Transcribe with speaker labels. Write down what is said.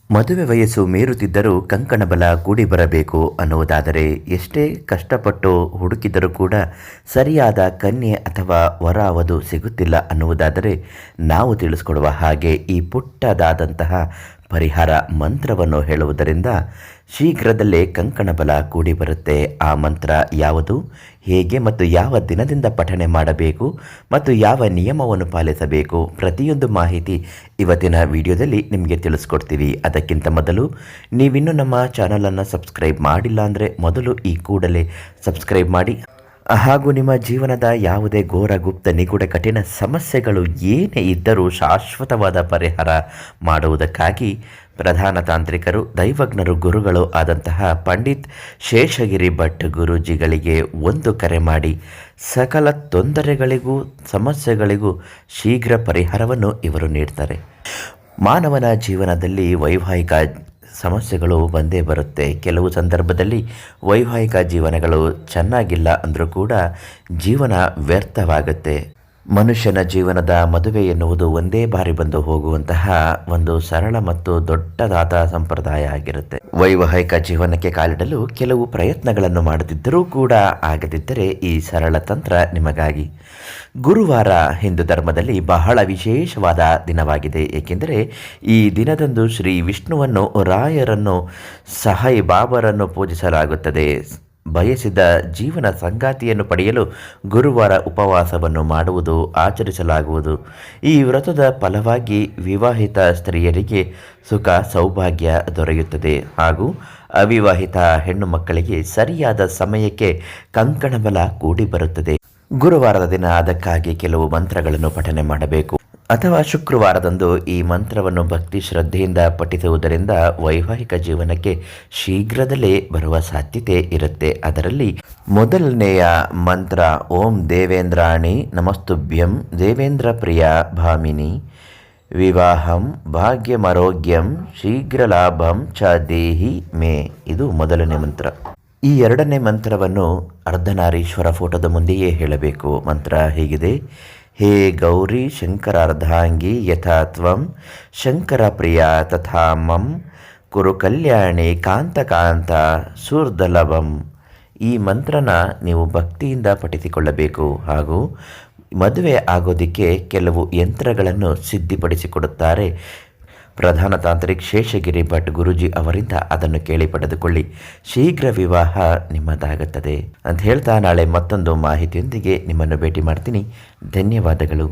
Speaker 1: ಮದುವೆ ವಯಸ್ಸು ಮೀರುತ್ತಿದ್ದರೂ ಕಂಕಣ ಬಲ ಕೂಡಿ ಬರಬೇಕು ಅನ್ನುವುದಾದರೆ ಎಷ್ಟೇ ಕಷ್ಟಪಟ್ಟು ಹುಡುಕಿದರೂ ಕೂಡ ಸರಿಯಾದ ಕನ್ಯೆ ಅಥವಾ ವರ ವಧು ಸಿಗುತ್ತಿಲ್ಲ ಅನ್ನುವುದಾದರೆ ನಾವು ತಿಳಿಸ್ಕೊಡುವ ಹಾಗೆ ಈ ಪುಟ್ಟದಾದಂತಹ ಪರಿಹಾರ ಮಂತ್ರವನ್ನು ಹೇಳುವುದರಿಂದ ಶೀಘ್ರದಲ್ಲೇ ಕಂಕಣ ಬಲ ಕೂಡಿ ಬರುತ್ತೆ. ಆ ಮಂತ್ರ ಯಾವುದು, ಹೇಗೆ ಮತ್ತು ಯಾವ ದಿನದಿಂದ ಪಠನೆ ಮಾಡಬೇಕು ಮತ್ತು ಯಾವ ನಿಯಮವನ್ನು ಪಾಲಿಸಬೇಕು, ಪ್ರತಿಯೊಂದು ಮಾಹಿತಿ ಇವತ್ತಿನ ವಿಡಿಯೋದಲ್ಲಿ ನಿಮಗೆ ತಿಳಿಸ್ಕೊಡ್ತೀವಿ. ಅದಕ್ಕಿಂತ ಮೊದಲು ನೀವಿನ್ನೂ ನಮ್ಮ ಚಾನಲನ್ನು ಸಬ್ಸ್ಕ್ರೈಬ್ ಮಾಡಿಲ್ಲ ಅಂದರೆ ಮೊದಲು ಈ ಕೂಡಲೇ ಸಬ್ಸ್ಕ್ರೈಬ್ ಮಾಡಿ. ಹಾಗೂ ನಿಮ್ಮ ಜೀವನದ ಯಾವುದೇ ಘೋರ ಗುಪ್ತ ನಿಗೂಢ ಕಠಿಣ ಸಮಸ್ಯೆಗಳು ಏನೇ ಇದ್ದರೂ ಶಾಶ್ವತವಾದ ಪರಿಹಾರ ಮಾಡುವುದಕ್ಕಾಗಿ ಪ್ರಧಾನ ತಾಂತ್ರಿಕರು, ದೈವಜ್ಞರು, ಗುರುಗಳು ಆದಂತಹ ಪಂಡಿತ್ ಶೇಷಗಿರಿ ಭಟ್ ಗುರೂಜಿಗಳಿಗೆ ಒಂದು ಕರೆ ಮಾಡಿ ಸಕಲ ತೊಂದರೆಗಳಿಗೂ ಸಮಸ್ಯೆಗಳಿಗೂ ಶೀಘ್ರ ಪರಿಹಾರವನ್ನು ಇವರು ನೀಡ್ತಾರೆ. ಮಾನವನ ಜೀವನದಲ್ಲಿ ವೈವಾಹಿಕ ಸಮಸ್ಯೆಗಳು ಬಂದೇ ಬರುತ್ತೆ. ಕೆಲವು ಸಂದರ್ಭದಲ್ಲಿ ವೈವಾಹಿಕ ಜೀವನಗಳು ಚೆನ್ನಾಗಿಲ್ಲ ಅಂದರೂ ಕೂಡ ಜೀವನ ವ್ಯರ್ಥವಾಗುತ್ತೆ. ಮನುಷ್ಯನ ಜೀವನದ ಮದುವೆ ಎನ್ನುವುದು ಒಂದೇ ಬಾರಿ ಬಂದು ಹೋಗುವಂತಹ ಒಂದು ಸರಳ ಮತ್ತು ದೊಡ್ಡದಾದ ಸಂಪ್ರದಾಯ ಆಗಿರುತ್ತೆ. ವೈವಾಹಿಕ ಜೀವನಕ್ಕೆ ಕಾಲಿಡಲು ಕೆಲವು ಪ್ರಯತ್ನಗಳನ್ನು ಮಾಡುತ್ತಿದ್ದರೂ ಕೂಡ ಆಗದಿದ್ದರೆ ಈ ಸರಳ ತಂತ್ರ ನಿಮಗಾಗಿ. ಗುರುವಾರ ಹಿಂದೂ ಧರ್ಮದಲ್ಲಿ ಬಹಳ ವಿಶೇಷವಾದ ದಿನವಾಗಿದೆ. ಏಕೆಂದರೆ ಈ ದಿನದಂದು ಶ್ರೀ ವಿಷ್ಣುವನ್ನು, ರಾಯರನ್ನು, ಸಹಾಯಿ ಬಾಬರನ್ನು ಪೂಜಿಸಲಾಗುತ್ತದೆ. ಬಯಸಿದ ಜೀವನ ಸಂಗಾತಿಯನ್ನು ಪಡೆಯಲು ಗುರುವಾರ ಉಪವಾಸವನ್ನು ಮಾಡುವುದು ಆಚರಿಸಲಾಗುವುದು. ಈ ವ್ರತದ ಫಲವಾಗಿ ವಿವಾಹಿತ ಸ್ತ್ರೀಯರಿಗೆ ಸುಖ ಸೌಭಾಗ್ಯ ದೊರೆಯುತ್ತದೆ ಹಾಗೂ ಅವಿವಾಹಿತ ಹೆಣ್ಣು ಮಕ್ಕಳಿಗೆ ಸರಿಯಾದ ಸಮಯಕ್ಕೆ ಕಂಕಣ ಬಲ ಕೂಡಿ ಬರುತ್ತದೆ. ಗುರುವಾರದ ದಿನ ಅದಕ್ಕಾಗಿ ಕೆಲವು ಮಂತ್ರಗಳನ್ನು ಪಠನೆ ಮಾಡಬೇಕು. ಅಥವಾ ಶುಕ್ರವಾರದಂದು ಈ ಮಂತ್ರವನ್ನು ಭಕ್ತಿ ಶ್ರದ್ಧೆಯಿಂದ ಪಠಿಸುವುದರಿಂದ ವೈವಾಹಿಕ ಜೀವನಕ್ಕೆ ಶೀಘ್ರದಲ್ಲೇ ಬರುವ ಸಾಧ್ಯತೆ ಇರುತ್ತೆ. ಅದರಲ್ಲಿ ಮೊದಲನೆಯ ಮಂತ್ರ ಓಂ ದೇವೇಂದ್ರಾಣಿ ನಮಸ್ತುಭ್ಯಂ ದೇವೇಂದ್ರ ಪ್ರಿಯ ಭಾಮಿನಿ ವಿವಾಹಂ ಭಾಗ್ಯಮರೋಗ್ಯಂ ಶೀಘ್ರ ಲಾಭಂ ಚ ದೇಹಿ ಮೇ. ಇದು ಮೊದಲನೇ ಮಂತ್ರ. ಈ ಎರಡನೇ ಮಂತ್ರವನ್ನು ಅರ್ಧನಾರೀಶ್ವರ ಫೋಟೋದ ಮುಂದೆಯೇ ಹೇಳಬೇಕು. ಮಂತ್ರ ಹೀಗಿದೆ: ಹೇ ಗೌರಿ ಶಂಕರಾರ್ಧಾಂಗಿ ಯಥಾ ತ್ವಂ ಶಂಕರ ಪ್ರಿಯ ತಥಾ ಮಂ ಕುರು ಕಲ್ಯಾಣಿ ಕಾಂತ ಕಾಂತ ಸುರ್ದಲಭಂ. ಈ ಮಂತ್ರನ ನೀವು ಭಕ್ತಿಯಿಂದ ಪಠಿಸಿಕೊಳ್ಳಬೇಕು. ಹಾಗೂ ಮದುವೆ ಆಗೋದಕ್ಕೆ ಕೆಲವು ಯಂತ್ರಗಳನ್ನು ಸಿದ್ಧಿಪಡಿಸಿಕೊಡುತ್ತಾರೆ ಪ್ರಧಾನ ತಾಂತ್ರಿಕ್ ಶೇಷಗಿರಿ ಭಟ್ ಗುರೂಜಿ ಅವರಿಂದ. ಅದನ್ನು ಕೇಳಿ ಪಡೆದುಕೊಳ್ಳಿ, ಶೀಘ್ರ ವಿವಾಹ ನಿಮ್ಮದಾಗುತ್ತದೆ ಅಂತ ಹೇಳ್ತಾ ನಾಳೆ ಮತ್ತೊಂದು ಮಾಹಿತಿಯೊಂದಿಗೆ ನಿಮ್ಮನ್ನು ಭೇಟಿ ಮಾಡ್ತೀನಿ. ಧನ್ಯವಾದಗಳು.